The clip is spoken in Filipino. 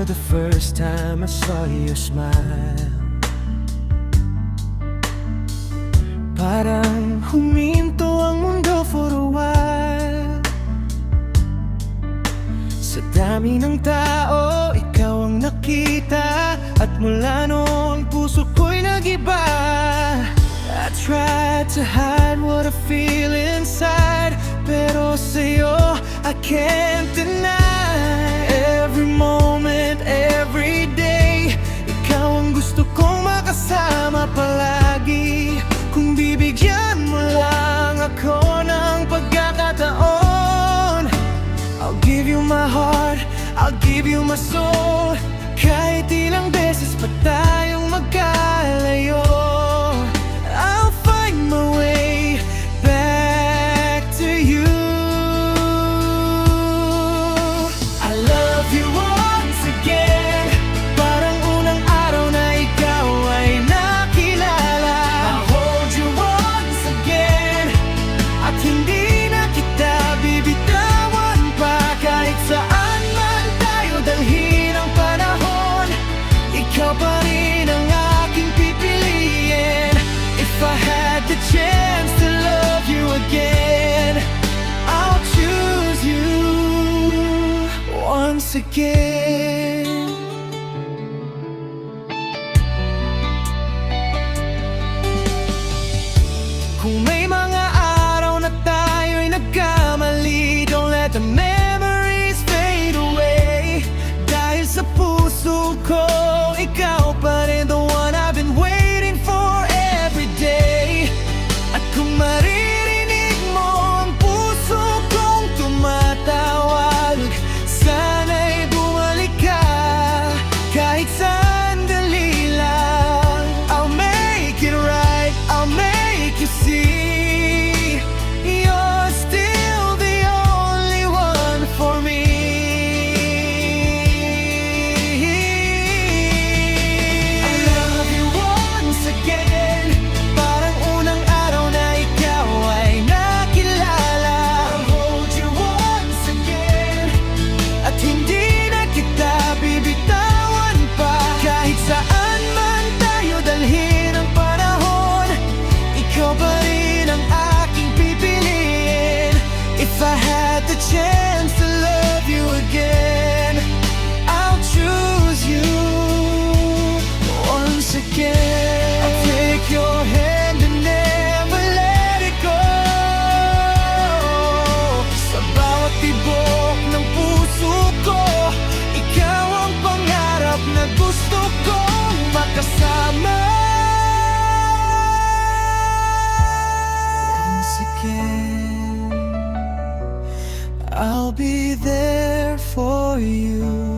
remember the first time I saw your smile. Parang huminto ang mundo for a while. Sa dami ng tao, ikaw ang nakita. At mula noon, puso ko'y nag-iba. I tried to hide what I feel inside, pero sa'yo, I can't deny. Every moment, every day, ikaw ang gusto kong makasama palagi. Kung bibigyan mo lang ako ng pagkakataon, I'll give you my heart, I'll give you my soul. Kahit ilang beses pa tayong magkalayo, I'll find my way back to you. I love you once again, parang unang araw na ikaw ay nakilala. I'll hold you once again, at hindi na kita bibitawan pa. Kahit saan man tayo dalhin ang panahon, ikaw pa rin ang aking pipiliin. If I had the chance to love you again, I'll choose you once again. Kung may mga araw na tayo'y nagkamali, don't let the memories fade away. Dahil sa puso ko, ikaw pa rin the one I've been waiting for every day. At kung maririnig mo ang puso kong tumatawag, sana'y bumalik ka. Kahit sandali lang, I'll make it right, I'll make you see. You're still the only one for me. I love you once again, parang unang araw na ikaw ay nakilala. I'll hold you once again, at hindi na kita bibitawan pa. Kahit saan man tayo dalhin ang panahon, ikaw pa rin ang aking pipiliin. If I had the chance to love you again, I'll choose you once again. I'll take your hand and never let it go. Sa bawat tibok ng puso ko, ikaw ang pangarap na gusto kong makasama. Once again, I'll be there for you.